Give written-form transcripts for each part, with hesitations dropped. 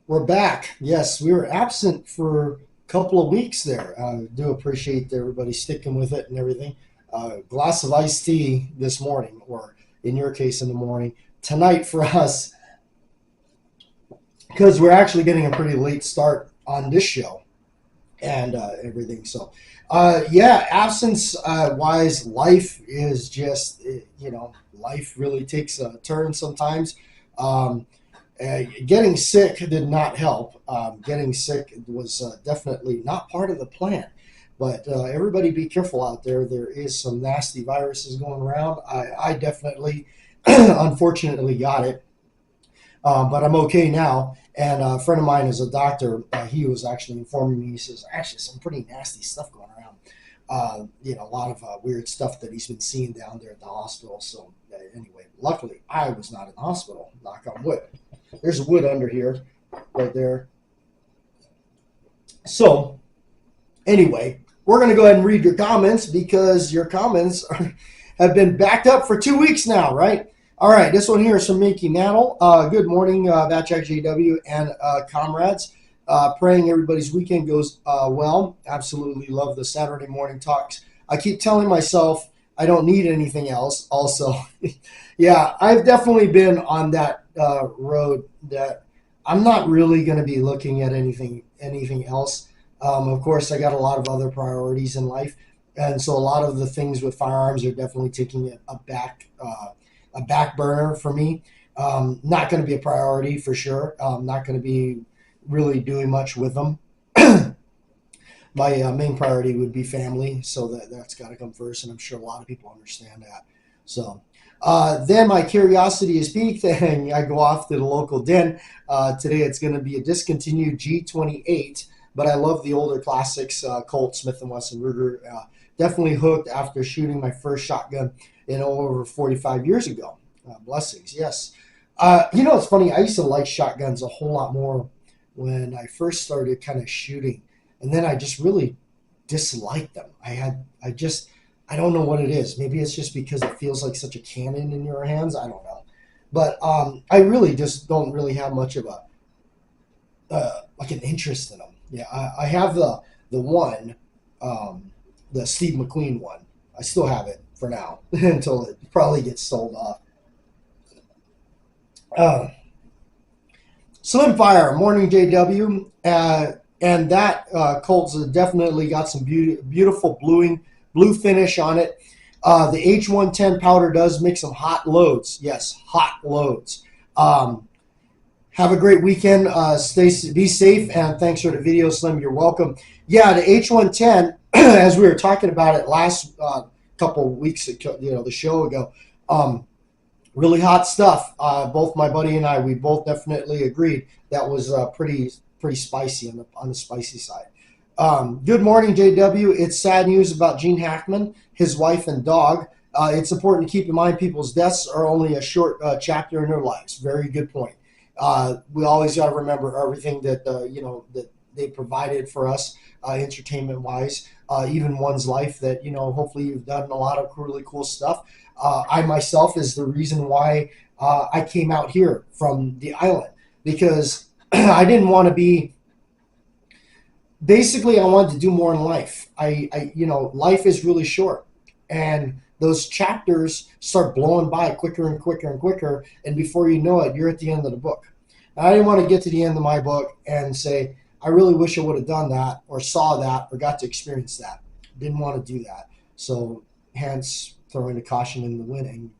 We're back. Yes, we were absent for a couple of weeks there. Do appreciate everybody sticking with it and everything. Glass of iced tea this morning, or in your case, in the morning. Tonight for us, because we're actually getting a pretty late start on this show and everything. So, yeah, absence wise, life is just, life really takes a turn sometimes. Um, Getting sick did not help. Getting sick was definitely not part of the plan. But everybody be careful out there. There is some nasty viruses going around. I definitely, unfortunately, got it. But I'm okay now. And a friend of mine is a doctor. He was actually informing me. He says, actually, some pretty nasty stuff going around. A lot of weird stuff that he's been seeing down there at the hospital. So, anyway, luckily, I was not in the hospital. Knock on wood. There's wood under here, right there. So, anyway, we're going to go ahead and read your comments because your comments have been backed up for 2 weeks now, right? All right, this one here is from Mickey Mantle. Good morning, Batjack JW and comrades. Praying everybody's weekend goes well. Absolutely love the Saturday morning talks. I keep telling myself I don't need anything else. Also, yeah, I've definitely been on that road that I'm not really going to be looking at anything else. Of course, I got a lot of other priorities in life, and so a lot of the things with firearms are definitely taking a back burner for me. Not going to be a priority for sure. Not going to be really doing much with them. My main priority would be family, so that's got to come first, and I'm sure a lot of people understand that. So then my curiosity is piqued, and I go off to the local den. Today it's going to be a discontinued G28, but I love the older classics, Colt, Smith& Wesson, Ruger. Definitely hooked after shooting my first shotgun over 45 years ago. Blessings, yes. It's funny. I used to like shotguns a whole lot more when I first started kind of shooting, and then I just really disliked them. I don't know what it is. Maybe it's just because it feels like such a cannon in your hands. I don't know, but I really just don't really have much of a like an interest in them. Yeah, I have the one, the Steve McQueen one. I still have it for now until it probably gets sold off. Uh, Slim Fire, morning JW, and that Colt's definitely got some beautiful blue finish on it. The H110 powder does make some hot loads. Yes, hot loads. Have a great weekend. Be safe, and thanks for the video, Slim. You're welcome. Yeah, the H110, as we were talking about it last couple weeks ago, the show ago. Really hot stuff. Both my buddy and I, we both definitely agreed that was pretty spicy on the spicy side. Good morning, JW. It's sad news about Gene Hackman, his wife and dog. It's important to keep in mind people's deaths are only a short chapter in their lives. Very good point. We always got to remember everything that that they provided for us, entertainment wise. Even one's life that hopefully you've done a lot of really cool stuff. I myself is the reason why I came out here from the island, because I didn't want to be. Basically, I wanted to do more in life. Life is really short, and those chapters start blowing by quicker and quicker and quicker, and before you know it, you're at the end of the book. And I didn't want to get to the end of my book and say, I really wish I would have done that or saw that or got to experience that. Didn't want to do that. So hence throwing the caution in the wind and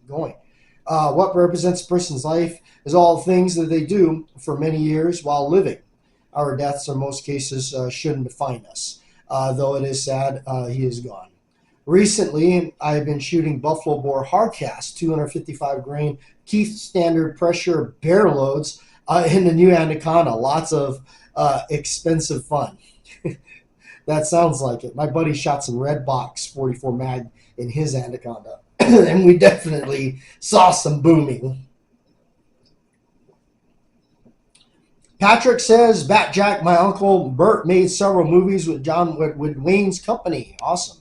going. What represents a person's life is all things that they do for many years while living. Our deaths, in most cases, shouldn't define us. Though it is sad, he is gone. Recently, I've been shooting buffalo boar hardcast, 255 grain Keith standard pressure bear loads in the new Anaconda. Lots of expensive fun. That sounds like it. My buddy shot some red box 44 mag in his Anaconda, and we definitely saw some booming. Patrick says, Bat Jack, my uncle Bert made several movies with with Wayne's company. Awesome.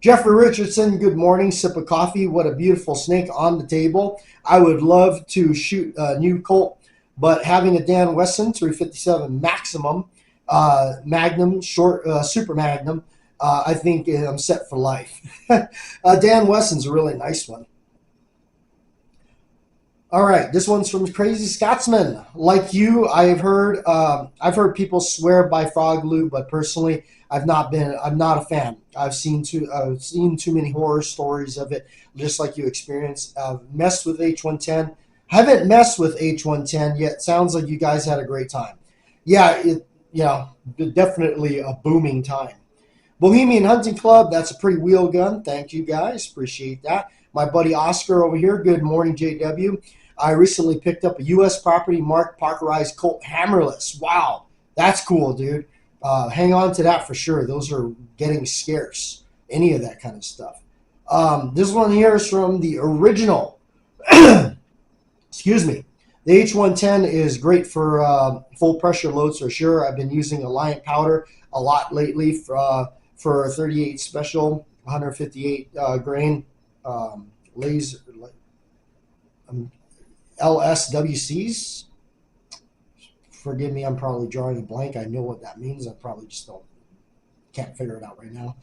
Jeffrey Richardson, good morning. Sip of coffee. What a beautiful snake on the table. I would love to shoot a new Colt but having a Dan Wesson 357 Maximum Magnum Super Magnum, I think I'm set for life. Dan Wesson's a really nice one. All right, this one's from Crazy Scotsman. Like you, I've heard people swear by frog lube, but personally, I'm not a fan. I've seen too many horror stories of it, just like you experienced. Messed with H110. Haven't messed with H110 yet. Sounds like you guys had a great time. Yeah, definitely a booming time. Bohemian Hunting Club, that's a pretty wheel gun. Thank you guys, appreciate that. My buddy Oscar over here, good morning, JW. I recently picked up a U.S. property marked Parkerized Colt Hammerless. Wow, that's cool, dude. Hang on to that for sure. Those are getting scarce, any of that kind of stuff. This one here is from the original. Excuse me. The H110 is great for full pressure loads for sure. I've been using Alliant powder a lot lately for 38 special, 158 grain laser LSWCs. Forgive me, I'm probably drawing a blank. I know what that means. I probably just can't figure it out right now.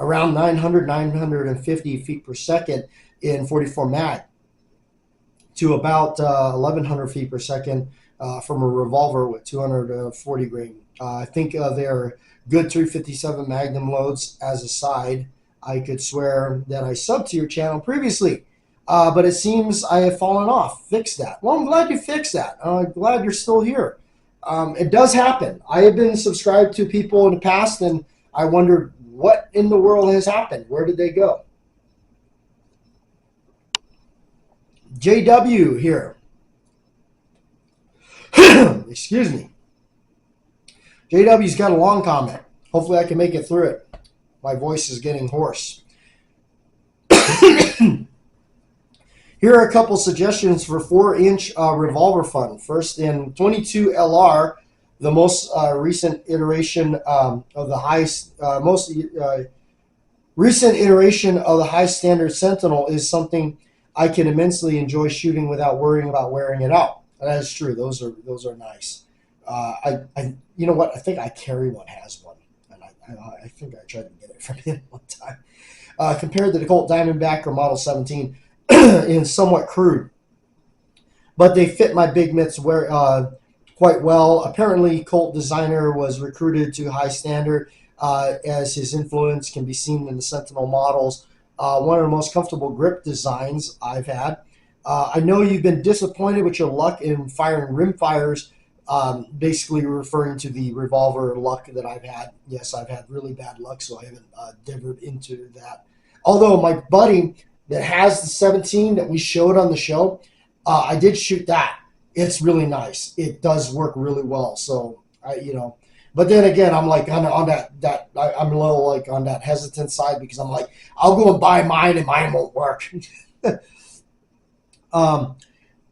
Around 950 feet per second in 44 mag to about 1100 feet per second from a revolver with 240 grain. I think they're good 357 Magnum loads. As a side, I could swear that I subbed to your channel previously, but it seems I have fallen off. Fix that. Well, I'm glad you fixed that. I'm glad you're still here. It does happen. I have been subscribed to people in the past, and I wondered what in the world has happened. Where did they go? JW here. Excuse me. JW's got a long comment. Hopefully I can make it through it. My voice is getting hoarse. Here are a couple suggestions for 4-inch revolver fun. First, in 22 LR, the most recent iteration of the recent iteration of the high standard Sentinel is something I can immensely enjoy shooting without worrying about wearing it out. That is true. Those are nice. You know what? I think I carry one, has one, and I think I tried to get it from him one time. Compared to the Colt Diamondback or Model 17, in somewhat crude, but they fit my big mitts quite well. Apparently, Colt designer was recruited to high standard, as his influence can be seen in the Sentinel models. One of the most comfortable grip designs I've had. I know you've been disappointed with your luck in firing rim fires, basically referring to the revolver luck that I've had. Yes, I've had really bad luck, so I haven't divered into that. Although my buddy that has the 17 that we showed on the show, I did shoot that. It's really nice. It does work really well. So but then again, I'm like on that I'm a little like on that hesitant side, because I'm like, I'll go and buy mine and mine won't work.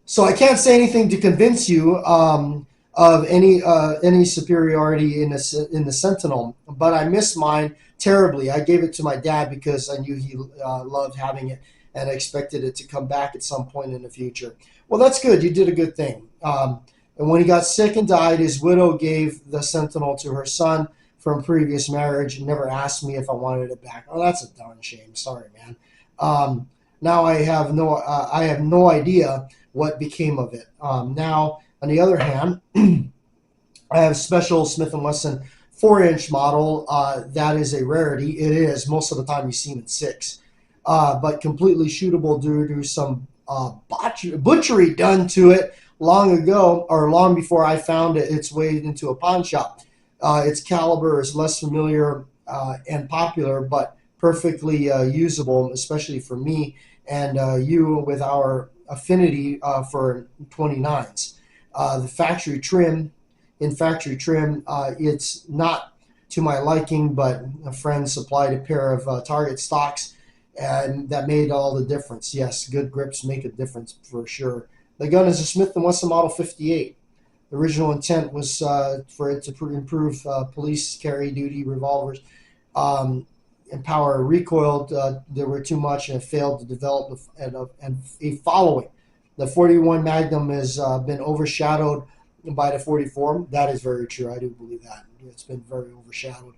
So I can't say anything to convince you of any superiority in the Sentinel, but I miss mine terribly. I gave it to my dad because I knew he loved having it and I expected it to come back at some point in the future. Well, that's good. You did a good thing. And when he got sick and died, his widow gave the Sentinel to her son from previous marriage and never asked me if I wanted it back. Oh, that's a darn shame. Sorry, man. Now I have no idea what became of it. Now, on the other hand, I have a special Smith & Wesson 4-inch model. That is a rarity. It is. Most of the time you see them at 6. But completely shootable due to some butchery done to it long ago, or long before I found its way into a pawn shop. Its caliber is less familiar and popular, but perfectly usable, especially for me and you with our affinity for 29s. The factory trim, it's not to my liking, but a friend supplied a pair of Target stocks, and that made all the difference. Yes, good grips make a difference for sure. The gun is a Smith & Wesson Model 58. The original intent was for it to improve police carry duty revolvers, empower recoil. There were too much, and it failed to develop a following. the 41 Magnum has been overshadowed by the 44. That is very true. I do believe that. It's been very overshadowed.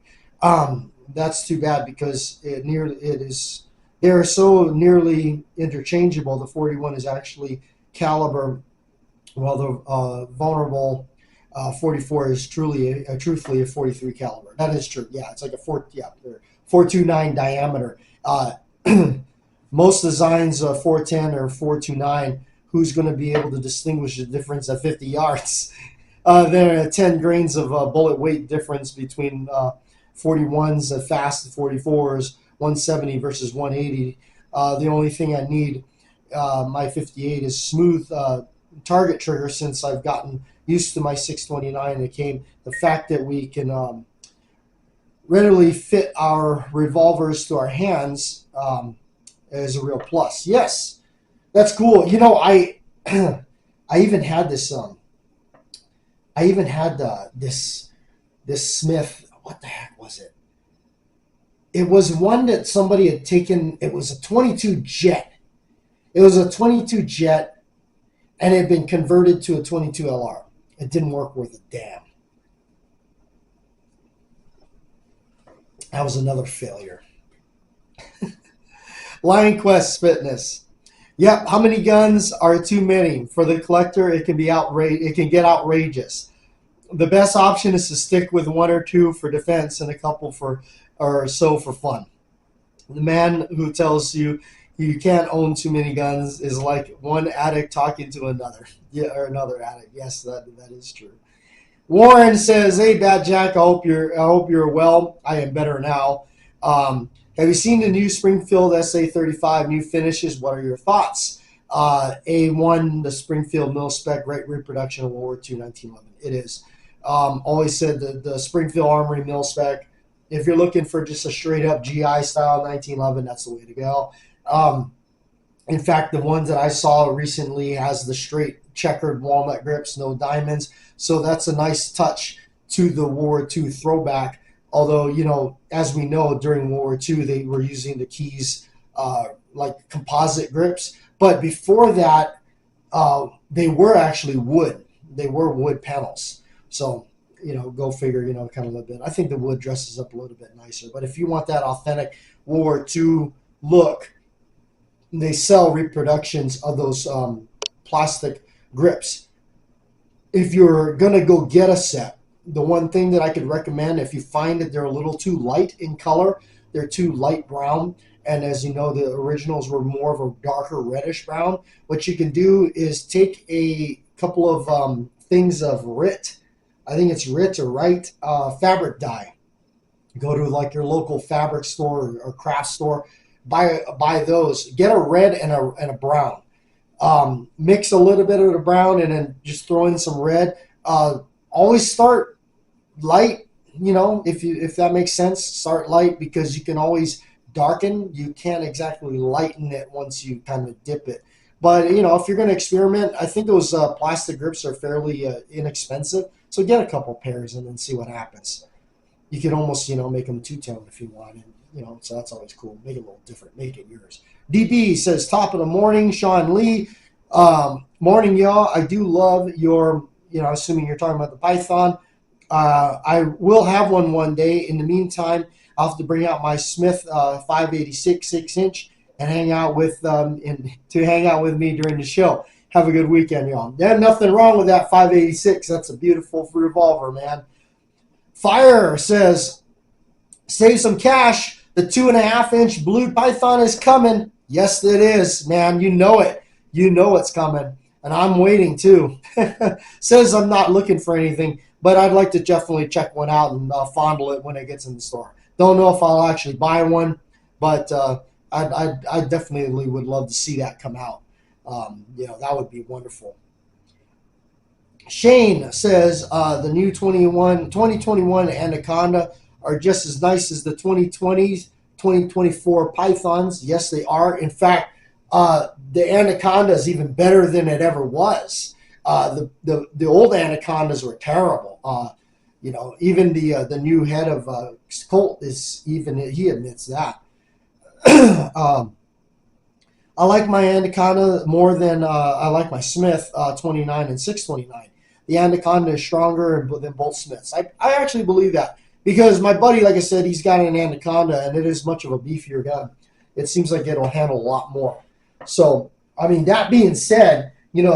That's too bad because they're so nearly interchangeable. The 41 is actually caliber, while the vulnerable 44 is truthfully a 43 caliber. That is true. Yeah, it's like a 429 diameter. Most designs 410 or 429. Who's going to be able to distinguish the difference at 50 yards? There are 10 grains of bullet weight difference between 41s, fast 44s, 170 versus 180. The only thing I need, my 58, is smooth target trigger, since I've gotten used to my 629. It came the fact that we can readily fit our revolvers to our hands is a real plus. Yes, that's cool. You know, I even had this this Smith. What the heck was it? It was one that somebody had taken. It was a 22 Jet. It was a 22 Jet, and it had been converted to a 22 LR. It didn't work worth a damn. That was another failure. Lion Quest Fitness. Yep, how many guns are too many? For the collector, it can be it can get outrageous. The best option is to stick with one or two for defense and a couple or so for fun. The man who tells you you can't own too many guns is like one addict talking to another. Yeah, or another addict. Yes, that is true. Warren says, "Hey, Bad Jack, I hope you're well. I am better now. Have you seen the new Springfield SA-35 new finishes? What are your thoughts?" A1, the Springfield mil spec, great reproduction of World War II 1911. It is. Always said the Springfield Armory mil spec. If you're looking for just a straight up GI style 1911, that's the way to go. In fact, the ones that I saw recently has the straight checkered walnut grips, no diamonds. So that's a nice touch to the World War II throwback. Although, you know, as we know, during World War II, they were using the keys like composite grips. But before that, they were actually wood. They were wood panels. So, you know, go figure, you know, kind of a little bit. I think the wood dresses up a little bit nicer. But if you want that authentic World War II look, they sell reproductions of those plastic grips. If you're going to go get a set, the one thing that I could recommend, if you find that they're a little too light in color, they're too light brown, and as you know, the originals were more of a darker reddish brown, what you can do is take a couple of things of RIT, I think it's RIT or RIT, fabric dye. Go to like your local fabric store or craft store, buy those. Get a red and a brown. Mix a little bit of the brown and then just throw in some red. Always start light, you know, if that makes sense. Start light because you can always darken. You can't exactly lighten it once you kind of dip it. But, you know, if you're going to experiment, I think those plastic grips are fairly inexpensive. So get a couple pairs and then see what happens. You could almost, you know, make them two-tone if you want. And, you know, so that's always cool. Make it a little different. Make it yours. DB says, top of the morning, Sean Lee. Morning, y'all. I do love your, you know, assuming you're talking about the Python. I will have one day. In the meantime, I'll have to bring out my Smith 586 6-inch and hang out with me during the show. Have a good weekend, y'all. There's nothing wrong with that 586. That's a beautiful revolver, man. Fire says, save some cash. The 2.5-inch blue Python is coming. Yes, it is, man. You know it. You know it's coming. And I'm waiting, too. Says I'm not looking for anything, but I'd like to definitely check one out and fondle it when it gets in the store. Don't know if I'll actually buy one, but I definitely would love to see that come out. You know, that would be wonderful. Shane says the new 2021 Anaconda are just as nice as the 2020s, 2024 Pythons. Yes, they are. In fact, the Anaconda is even better than it ever was. The old Anacondas were terrible. You know, even the new head of Colt is even, he admits that. I like my Anaconda more than I like my Smith 29 and 629. The Anaconda is stronger than both Smiths. I actually believe that because my buddy, like I said, he's got an Anaconda, and it is much of a beefier gun. It seems like it'll handle a lot more. So, I mean, that being said,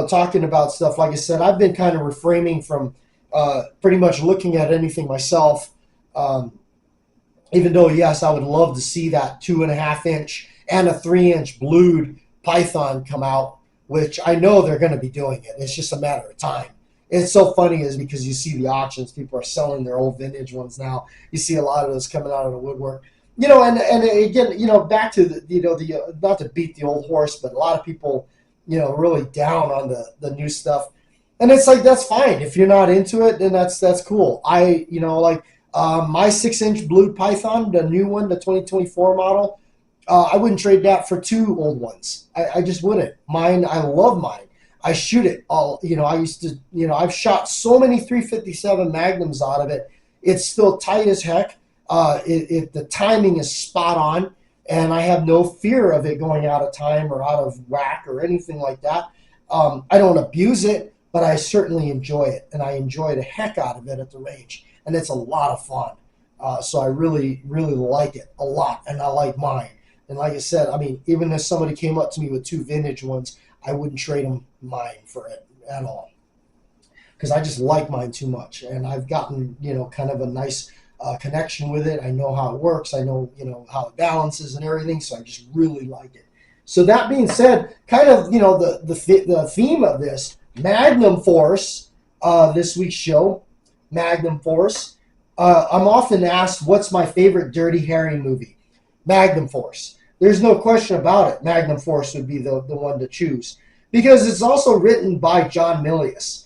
talking about stuff, like I said, I've been kind of refraining from pretty much looking at anything myself. Even though, yes, I would love to see that 2.5-inch and a 3-inch blued Python come out, which I know they're going to be doing it. It's just a matter of time. It's so funny is because you see the auctions, people are selling their old vintage ones now. You see a lot of those coming out of the woodwork. And again, back to the not to beat the old horse, but a lot of people, really down on the new stuff. And it's like, that's fine. If you're not into it, then that's cool. My 6-inch blued Python, the new one, the 2024 model, I wouldn't trade that for 2 old ones. I just wouldn't. Mine, I love mine. I shoot it all. I used to, I've shot so many 357 Magnums out of it. It's still tight as heck. The timing is spot on, and I have no fear of it going out of time or out of whack or anything like that. I don't abuse it, but I certainly enjoy it, and I enjoy the heck out of it at the range, and it's a lot of fun. So I really, really like it a lot, and I like mine. And like I said, I mean, even if somebody came up to me with 2 vintage ones, I wouldn't trade them mine for it at all, because I just like mine too much, and I've gotten kind of a nice connection with it. I know how it works. I know how it balances and everything, so I just really like it. So that being said, kind of the theme of this Magnum Force, this week's show, Magnum Force. I'm often asked, what's my favorite Dirty Harry movie? Magnum Force. There's no question about it. Magnum Force would be the one to choose, because it's also written by John Milius.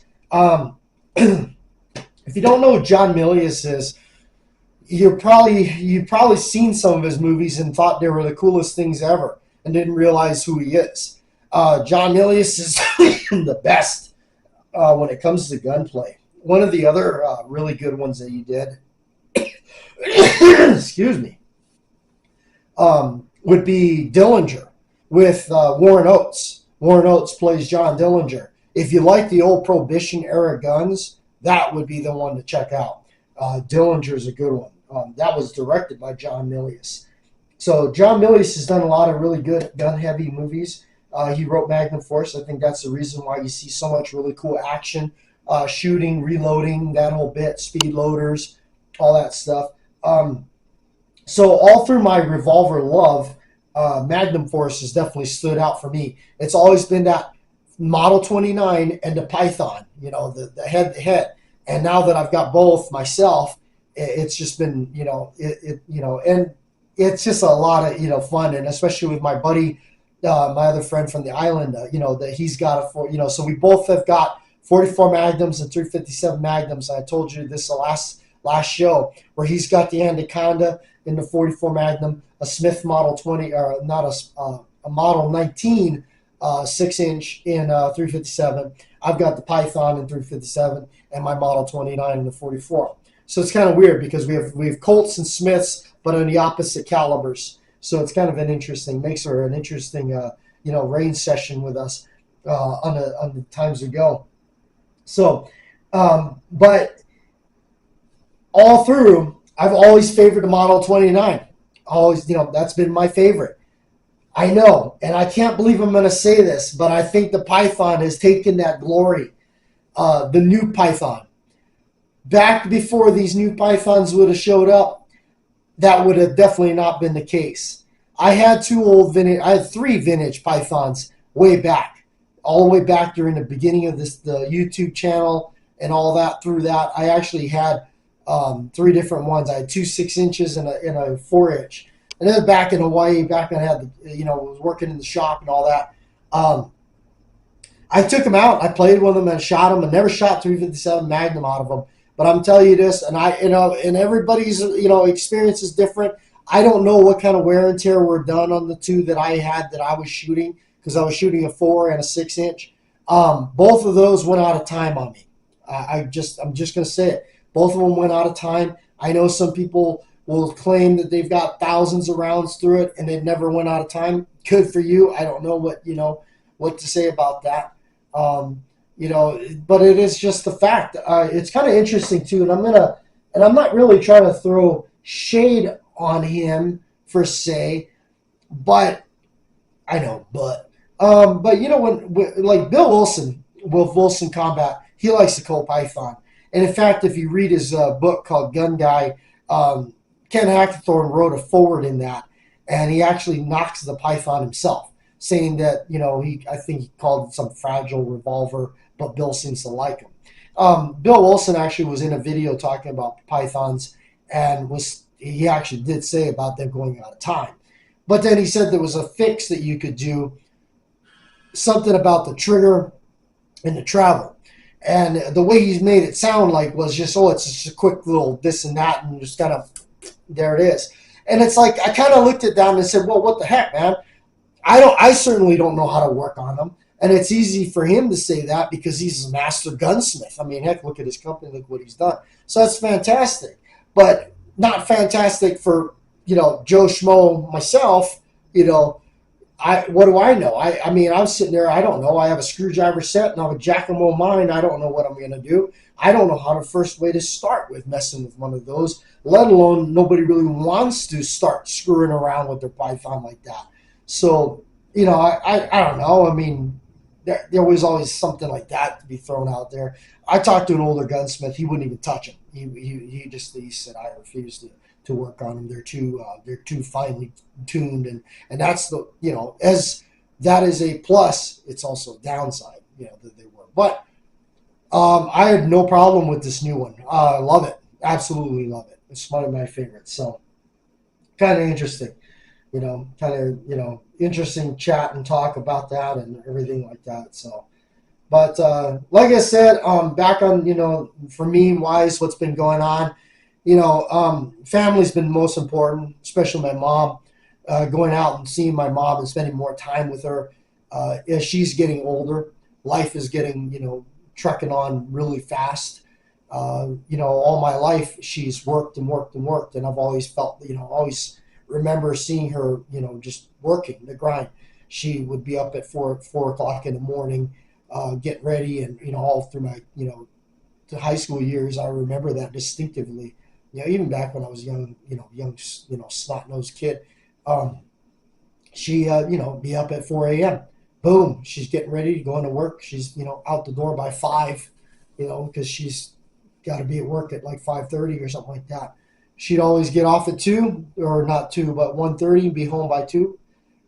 If you don't know who John Milius is, you've probably seen some of his movies and thought they were the coolest things ever and didn't realize who he is. John Milius is the best when it comes to gunplay. One of the other really good ones that he did, excuse me, would be Dillinger with Warren Oates. Warren Oates plays John Dillinger. If you like the old Prohibition era guns, that would be the one to check out. Dillinger is a good one. That was directed by John Milius. So John Milius has done a lot of really good gun-heavy movies. He wrote Magnum Force. I think that's the reason why you see so much really cool action, shooting, reloading, that whole bit, speed loaders, all that stuff. So all through my revolver love, Magnum Force has definitely stood out for me. It's always been that Model 29 and the Python, the head-to-head. And now that I've got both myself, it's just been, and it's just a lot of, fun. And especially with my buddy, my other friend from the island, that he's got so we both have got 44 Magnums and 357 Magnums. I told you this the last show, where he's got the Anaconda in the 44 Magnum, a Smith Model 20, or not a Model 19 6-inch in 357. I've got the Python in 357 and my Model 29 in the 44. So it's kind of weird because we have Colts and Smiths, but on the opposite calibers. So it's kind of makes her an interesting, range session with us on the times we go. So, but all through, I've always favored the Model 29. Always, that's been my favorite. I know, and I can't believe I'm going to say this, but I think the Python has taken that glory. The new Python. Back before these new Pythons would have showed up, that would have definitely not been the case. I had 3 vintage Pythons way back, all the way back during the beginning of the YouTube channel and all that. Through that, I actually had 3 different ones. I had 2 6-inches and a 4-inch. And then back in Hawaii, back when I had was working in the shop and all that, I took them out. I played with them and shot them. I never shot 357 Magnum out of them. But I'm telling you this, and and everybody's experience is different. I don't know what kind of wear and tear were done on the 2 that I had that I was shooting, because I was shooting a 4 and a 6-inch. Both of those went out of time on me. I'm just going to say it. Both of them went out of time. I know some people will claim that they've got thousands of rounds through it and they've never went out of time. Good for you. I don't know what to say about that. But it is just the fact. It's kind of interesting too, and I'm not really trying to throw shade on him per se, but I know, but when like Bill Wilson with Wilson Combat, he likes the Colt Python, and in fact, if you read his book called Gun Guy, Ken Hackathorn wrote a forward in that, and he actually knocks the Python himself, saying that I think he called it some fragile revolver, but Bill seems to like him. Bill Wilson actually was in a video talking about Pythons, and he actually did say about them going out of time. But then he said there was a fix that you could do, something about the trigger and the travel. And the way he's made it sound like was just, it's just a quick little this and that, and just kind of, there it is. And it's like, I kind of looked at that and said, well, what the heck, man? I certainly don't know how to work on them. And it's easy for him to say that because he's a master gunsmith. I mean, heck, look at his company, look what he's done. So that's fantastic. But not fantastic for, Joe Schmo, myself, what do I know? I mean, I'm sitting there, I don't know. I have a screwdriver set and I have a jack-o' mind. I don't know what I'm going to do. I don't know how the first way to start with messing with one of those, let alone nobody really wants to start screwing around with their Python like that. So, I don't know. I mean, there was always something like that to be thrown out there. I talked to an older gunsmith. He wouldn't even touch them. He said, I refuse to work on them. They're too finely tuned, and that's as that is a plus, it's also a downside, that they were. But I had no problem with this new one. Love it, absolutely love it. It's one of my favorites. So kind of interesting, interesting chat and talk about that and everything like that. So, but like I said, back on for me wise, what's been going on. Family's been most important, especially my mom. Going out and seeing my mom and spending more time with her. As she's getting older, life is getting, trucking on really fast. All my life she's worked and worked and worked, and I've always felt, always remember seeing her, just working the grind. She would be up at 4 o'clock in the morning, getting ready, and all through my, to high school years, I remember that distinctively. Even back when I was young, snot-nosed kid, she, be up at 4 a.m. Boom, she's getting ready to go into work. She's, out the door by 5, because she's got to be at work at like 5:30 or something like that. She'd always get off at 2, or not 2, but 1:30, and be home by 2.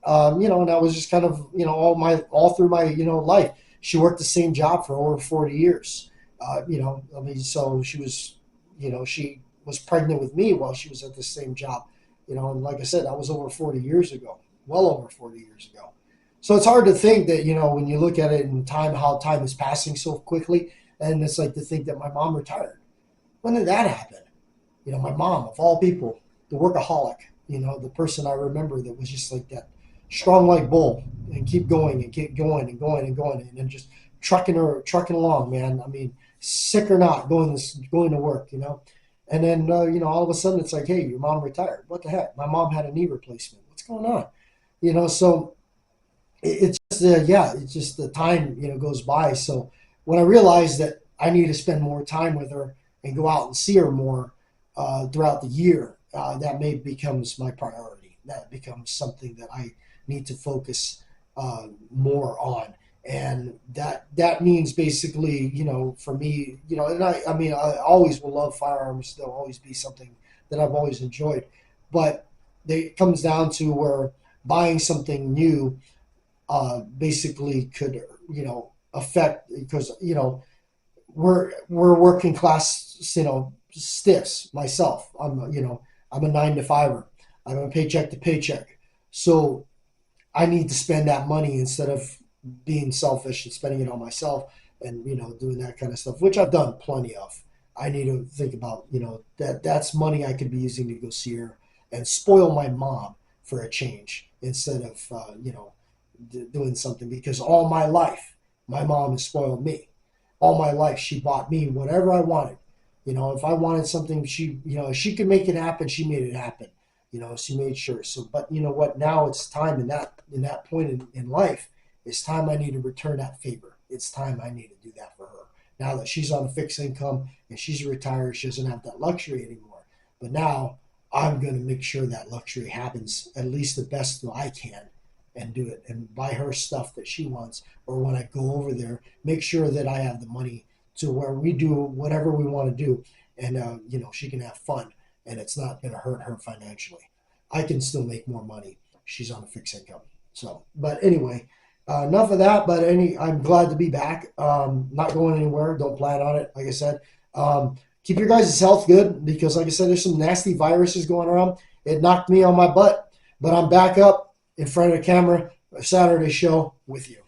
And that was just kind of, all through my, life. She worked the same job for over 40 years. So she was, she was pregnant with me while she was at the same job, and like I said, that was over 40 years ago, well over 40 years ago. So it's hard to think that, when you look at it in time, how time is passing so quickly. And it's like to think that my mom retired. When did that happen? My mom, of all people, the workaholic, the person I remember that was just like that, strong like bull, and keep going and keep going and going and going, and then just trucking along, man. I mean, sick or not, going to work, And then, all of a sudden it's like, hey, your mom retired. What the heck? My mom had a knee replacement. What's going on? So it's just, it's just the time, goes by. So when I realized that I need to spend more time with her and go out and see her more throughout the year, that becomes my priority. That becomes something that I need to focus more on. And that means basically, for me, and I always will love firearms. They'll always be something that I've always enjoyed. But it comes down to where buying something new basically could, affect, because, we're working class, stiffs myself. I'm a 9-to-5er. I'm a paycheck to paycheck. So I need to spend that money instead of being selfish and spending it on myself and, doing that kind of stuff, which I've done plenty of. I need to think about, that's money I could be using to go see her and spoil my mom for a change instead of, doing something, because all my life, my mom has spoiled me. All my life, she bought me whatever I wanted. You know, if I wanted something, she, you know, she could make it happen. She made it happen. You know, she made sure. So, but you know what? Now it's time in that point in life. It's time I need to return that favor. It's time I need to do that for her. Now that she's on a fixed income and she's retired, she doesn't have that luxury anymore. But now I'm going to make sure that luxury happens at least the best that I can and do it and buy her stuff that she wants. Or when I go over there, make sure that I have the money to where we do whatever we want to do, and you know, she can have fun and it's not going to hurt her financially. I can still make more money. She's on a fixed income. So, but anyway, enough of that. But I'm glad to be back. Not going anywhere. Don't plan on it. Like I said, keep your guys' health good, because like I said, there's some nasty viruses going around. It knocked me on my butt, but I'm back up in front of the camera, a Saturday show with you.